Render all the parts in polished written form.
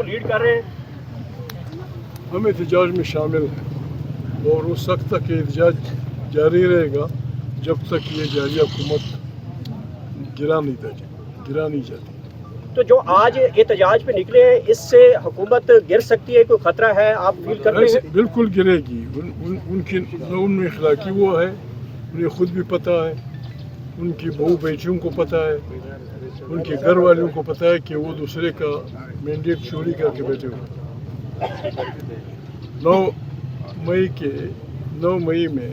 کو لیڈ کر رہے ہیں؟ ہم احتجاج میں شامل ہیں اور اس وقت تک یہ احتجاج جاری رہے گا جب تک یہ جاری حکومت گرا نہیں جاتی. تو جو آج احتجاج پہ نکلے ہیں اس سے حکومت گر سکتی ہے، کوئی خطرہ ہے آپ فیل کرتے ہیں؟ بالکل گرے گی. ان میں اخلاقی وہ ہے، انہیں خود بھی پتہ ہے، ان کی بہو بیٹیوں کو پتہ ہے، ان کے گھر والوں کو پتہ ہے کہ وہ دوسرے کا مینڈیٹ چوری کر کے بیٹھے ہوئے. 9 مئی میں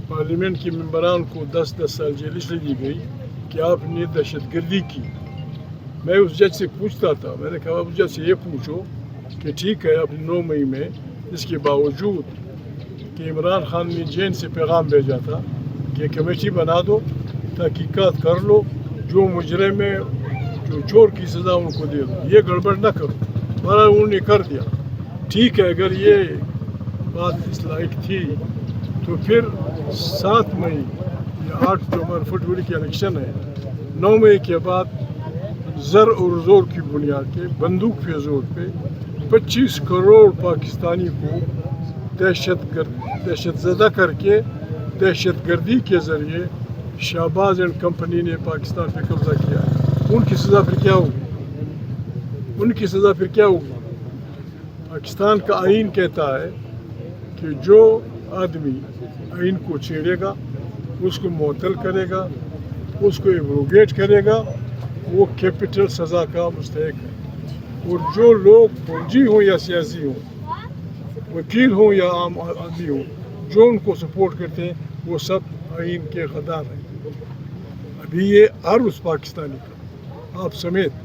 پارلیمنٹ کے ممبران کو 10 سال جیل اس لیے دی گئی کہ آپ نے دہشت گردی کی. میں اس جج سے پوچھتا تھا، میں نے کہا اس جج سے یہ پوچھو کہ ٹھیک ہے آپ نے 9 مئی میں اس کے باوجود کہ عمران خان نے جیل سے پیغام بھیجا تھا کہ کمیٹی بنا دو، تحقیقات کر لو، جو مجرم ہے جو چور کی سزا ان کو دے دو، یہ گڑبڑ نہ کرو. بہرحال انہوں نے کر دیا. ٹھیک ہے، اگر یہ بات اس لائق تھی تو پھر 7 مئی یا 8 جو ہمارے فروری کی الیکشن ہے، 9 مئی کے بعد زر اور زور کی بنیاد پہ بندوق پہ زور پہ 25 کروڑ پاکستانی کو دہشت زدہ کر کے دہشت گردی کے ذریعے شہباز اینڈ کمپنی نے پاکستان پہ قبضہ کیا ہے. ان کی سزا پھر کیا ہوگی؟ پاکستان کا آئین کہتا ہے کہ جو آدمی آئین کو چھیڑے گا، اس کو معطل کرے گا، اس کو ایبروگیٹ کرے گا، وہ کیپٹل سزا کا مستحق ہے. اور جو لوگ فوجی ہوں یا سیاسی ہوں، وکیل ہوں یا عام آدمی ہوں، جو ان کو سپورٹ کرتے ہیں وہ سب آئین کے غدار ہیں. ابھی یہ ہر اس پاکستانی کا، آپ سمیت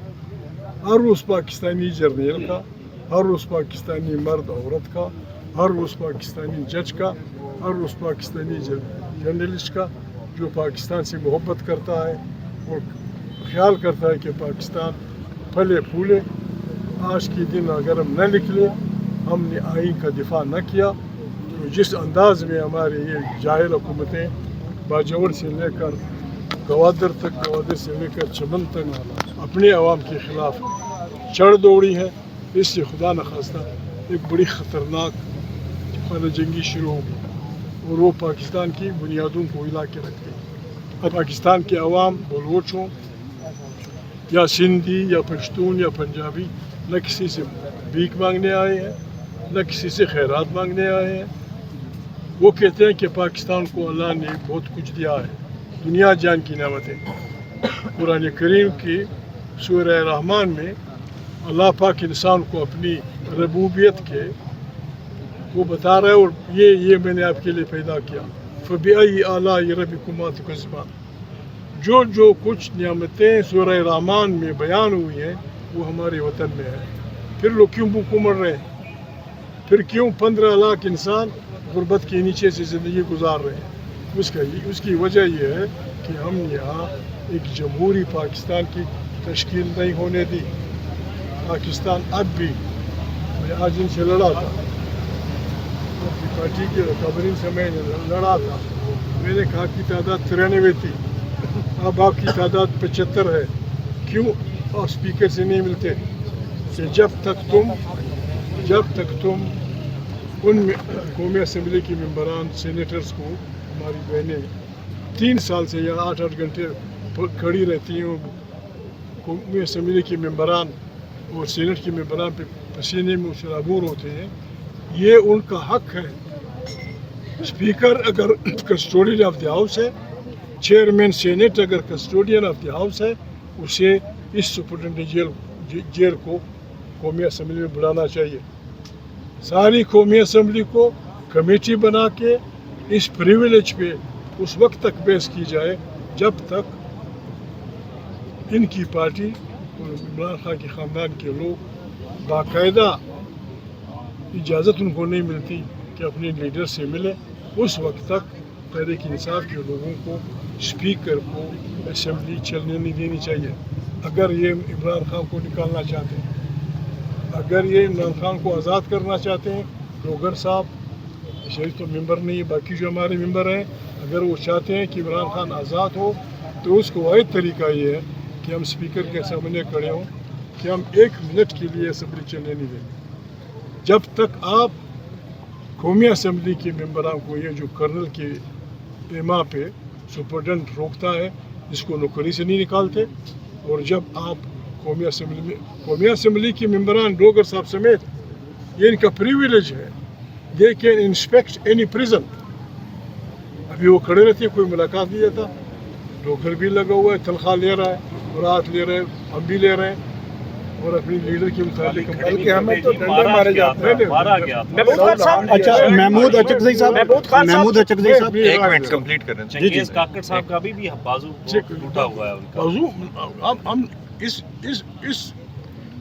ہر اس پاکستانی جرنیل کا، ہر اس پاکستانی مرد عورت کا، ہر اس پاکستانی جج کا، ہر اس پاکستانی جرنلسٹ کا جو پاکستان سے محبت کرتا ہے اور خیال کرتا ہے کہ پاکستان پھلے پھولے. آج کے دن اگر ہم نہ نکلے، ہم نے آئین کا دفاع نہ کیا، تو جس انداز میں ہمارے یہ جاہل حکومتیں باجوڑ سے لے کر گوادر تک، گوادر سے لے کر چمن تک اپنے عوام کے خلاف چڑھ دوڑی ہیں، اس سے خدا نخواستہ ایک بڑی خطرناک خانہ جنگی شروع ہوگی اور وہ پاکستان کی بنیادوں کو ہلا کے رکھ گئی. پاکستان کے عوام بلوچ ہوں یا سندھی یا پشتون یا پنجابی، نہ کسی سے بھیک مانگنے آئے ہیں، نہ کسی سے خیرات مانگنے آئے ہیں. وہ کہتے ہیں کہ پاکستان کو اللہ نے بہت کچھ دیا ہے، دنیا جان کی نعمتیں. قرآن کریم کی سورہ رحمان میں اللہ پاک انسان کو اپنی ربوبیت کے وہ بتا رہا ہے، اور یہ میں نے آپ کے لیے پیدا کیا. فَبِأَيِّ آلَاءِ رَبِّكُمَا تُكَذِّبَانِ. جو کچھ نعمتیں سورہ رحمان میں بیان ہوئی ہیں وہ ہمارے وطن میں ہے. پھر لوگ کیوں بھوکوں مر رہے ہیں؟ پھر کیوں 15 لاکھ انسان غربت کے نیچے سے زندگی گزار رہے ہیں؟ اس کی وجہ یہ ہے کہ ہم یہاں ایک جمہوری پاکستان کی تشکیل نہیں ہونے دی. پاکستان اب بھی، میں آج ان سے لڑا تھا، آپ کی پارٹی کے رکابرین سے میں لڑا تھا. میں نے کہا کہ تعداد 93 تھی، اب آپ کی تعداد 75 ہے. کیوں آپ اسپیکر سے نہیں ملتے؟ کہ جب تک تم ان قومی اسمبلی کے ممبران سینیٹرز کو، ہماری بہنیں 3 سال سے یا 8 گھنٹے کھڑی رہتی ہیں، قومی اسمبلی کے ممبران اور سینٹ کے ممبران پہ پسینے میں سرابور ہوتے ہیں، یہ ان کا حق ہے. اسپیکر اگر کسٹوڈین آف دی ہاؤس ہے، چیئرمین سینٹ اگر کسٹوڈین آف دی ہاؤس ہے، اسے اس سپرنٹینڈنٹ جیل کو قومی اسمبلی میں بلانا چاہیے. ساری قومی اسمبلی کو کمیٹی بنا کے اس پریویلیج پہ اس وقت تک بحث کی جائے جب تک ان کی پارٹی اور عمران خان کے خاندان کے لوگ باقاعدہ اجازت ان کو نہیں ملتی کہ اپنے لیڈر سے ملے. اس وقت تک تحریک انصاف کے لوگوں کو اسپیکر کو اسمبلی چلنے نہیں دینی چاہیے. اگر یہ عمران خان کو نکالنا چاہتے ہیں، اگر یہ عمران خان کو آزاد کرنا چاہتے ہیں، لوگر صاحب شریف تو ممبر نہیں ہے، باقی جو ہمارے ممبر ہیں، اگر وہ چاہتے ہیں کہ عمران خان آزاد ہو تو اس کو واحد طریقہ یہ ہے کہ ہم اسپیکر کے سامنے کھڑے ہوں کہ ہم 1 منٹ کے لیے اسمبلی چلنے نہیں دیں گے جب تک آپ قومی اسمبلی کے ممبران کو یہ جو کرنل کے ایما پہ سپرڈنٹ روکتا ہے جس کو نوکری سے نہیں نکالتے. اور جب آپ قومی اسمبلی کے ممبران ڈوگر صاحب سمیت یہ ان کا پریویلیج ہے they can inspect any prison. ابھی وہ کھڑے رہتے ہیں, کوئی ملاقات نہیں دیتا, ڈوگر بھی لگا ہوا ہے, تنخواہ لے رہا ہے, رات لے رہے ہیں, ہم بھی لے رہے ہیں, اور اپنی لیڈر کے متعلق بلکہ ہمیں تو ڈنڈے مارے جاتے ہیں. محمود خان صاحب, اچھا محمود اچکزئی صاحب, محمود اچکزئی صاحب ایک منٹ کمپلیٹ کریں. چنگیز کاکڑ صاحب کا بھی بازو ٹوٹا ہوا ہے ان کا. بازو ہم اس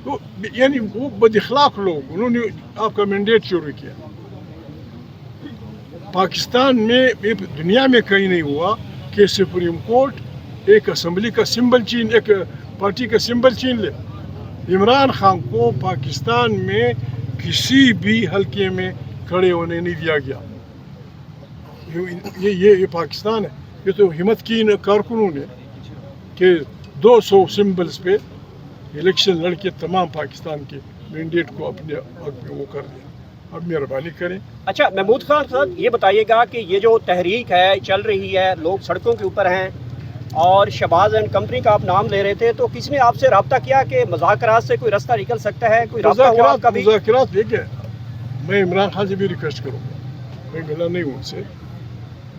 تو یعنی وہ بد اخلاق لوگ, انہوں نے آپ کا مینڈیٹ چوری کیا. پاکستان میں دنیا میں کہیں نہیں ہوا کہ سپریم کورٹ ایک اسمبلی کا سمبل چھین, ایک پارٹی کا سمبل چھین لے. عمران خان کو پاکستان میں کسی بھی حلقے میں کھڑے ہونے نہیں دیا گیا. یہ پاکستان ہے. یہ تو ہمت کی کارکنوں نے کہ 200 سمبلز پہ الیکشن لڑ کے تمام پاکستان کے مینڈیٹ کو اپنے حق میں وہ کر دیا. اب مہربانی کریں. اچھا محمود خان صاحب یہ بتائیے گا کہ یہ جو تحریک ہے چل رہی ہے, لوگ سڑکوں کے اوپر ہیں اور شہباز اینڈ کمپنی کا آپ نام لے رہے تھے, تو کس نے آپ سے رابطہ کیا کہ مذاکرات سے کوئی رستہ نکل سکتا ہے؟ کوئی رابطہ ہوا آپ کا بھی؟ مذاکرات دیکھیں, میں عمران خان سے بھی ریکویسٹ کروں گا, میں ملا نہیں ہوں ان سے,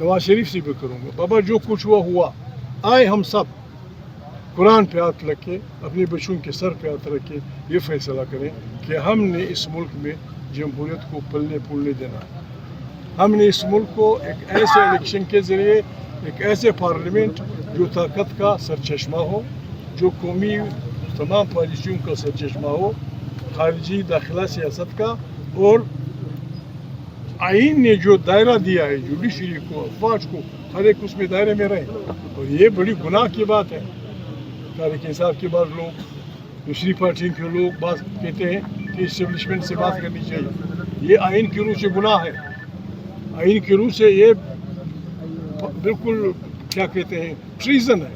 نواز شریف سے بھی کروں گا. بابا جو کچھ ہوا آئے ہم سب قرآن پہ ہاتھ رکھ کے اپنے بچوں کے سر پہ ہاتھ رکھ کے یہ فیصلہ کریں کہ ہم نے اس ملک میں جمہوریت کو پلنے پھولنے دینا ہے. ہم نے اس ملک کو ایک ایسے الیکشن کے ذریعے, ایک ایسے پارلیمنٹ جو طاقت کا سرچشمہ ہو, جو قومی تمام پالیسیوں کا سرچشمہ ہو, خارجی داخلہ سیاست کا, اور آئین نے جو دائرہ دیا ہے جوڈیشری کو, افواج کو, ہر ایک اس میں دائرے میں رہیں. اور یہ بڑی گناہ کی بات ہے. تاریخ انصاف کے بعد لوگ, دوسری پارٹی کے لوگ بات کہتے ہیں کہ اسٹیبلشمنٹ سے بات کرنی چاہیے. یہ آئین کی روح سے گناہ ہے. آئین کی روح سے یہ بالکل کیا کہتے ہیں ٹریزن ہے.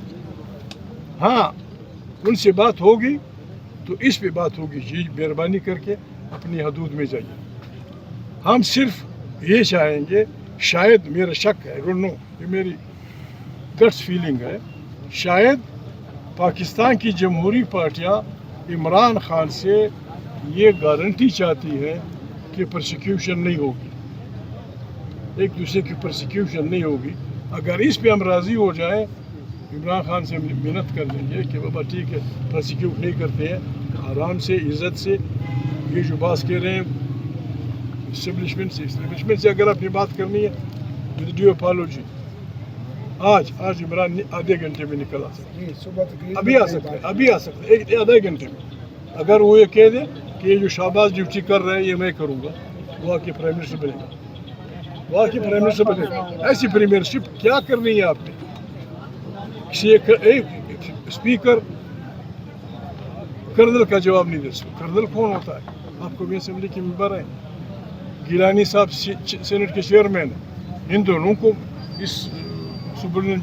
ہاں ان سے بات ہوگی تو اس پہ بات ہوگی, جی مہربانی کر کے اپنی حدود میں جائیے. ہم صرف یہ چاہیں گے, شاید میرا شک ہے, ڈونٹ نو, یہ میری گٹس فیلنگ ہے, شاید پاکستان کی جمہوری پارٹیاں عمران خان سے یہ گارنٹی چاہتی ہے کہ پرسیکیوشن نہیں ہوگی, ایک دوسرے کی پرسیکیوشن نہیں ہوگی. اگر اس پہ ہم راضی ہو جائیں, عمران خان سے محنت کر لیں گے کہ بابا ٹھیک ہے پرسیکیوٹ نہیں کرتے ہیں, آرام سے عزت سے یہ جو بات کہہ رہے ہیں اسٹیبلشمنٹ سے اگر اپنی بات کرنی ہے ود ڈیو اپالوجی, آج عمران آدھے گھنٹے میں نکل آ سکتے ہیں, ابھی آ سکتے ہیں, ابھی آ سکتے ہیں, آدھے گھنٹے میں. اگر وہ یہ کہہ دیں کہ یہ جو شہباز ڈیوٹی کر رہے ہیں یہ میں کروں گا, وہاں کے پرائم منسٹر بنے گا, وہاں کے پرائم منسٹر بنے گا. ایسی پریمیئرشپ کیا کرنی ہے آپ نے؟ کسی ایک اسپیکر کرنل کا جواب نہیں دے سکتا. کرنل کون ہوتا ہے؟ آپ کو بھی اسمبلی کے ممبر ہیں, گیلانی صاحب سینٹ کے چیئرمین ہیں. ان دونوں کو اس سپرڈنٹ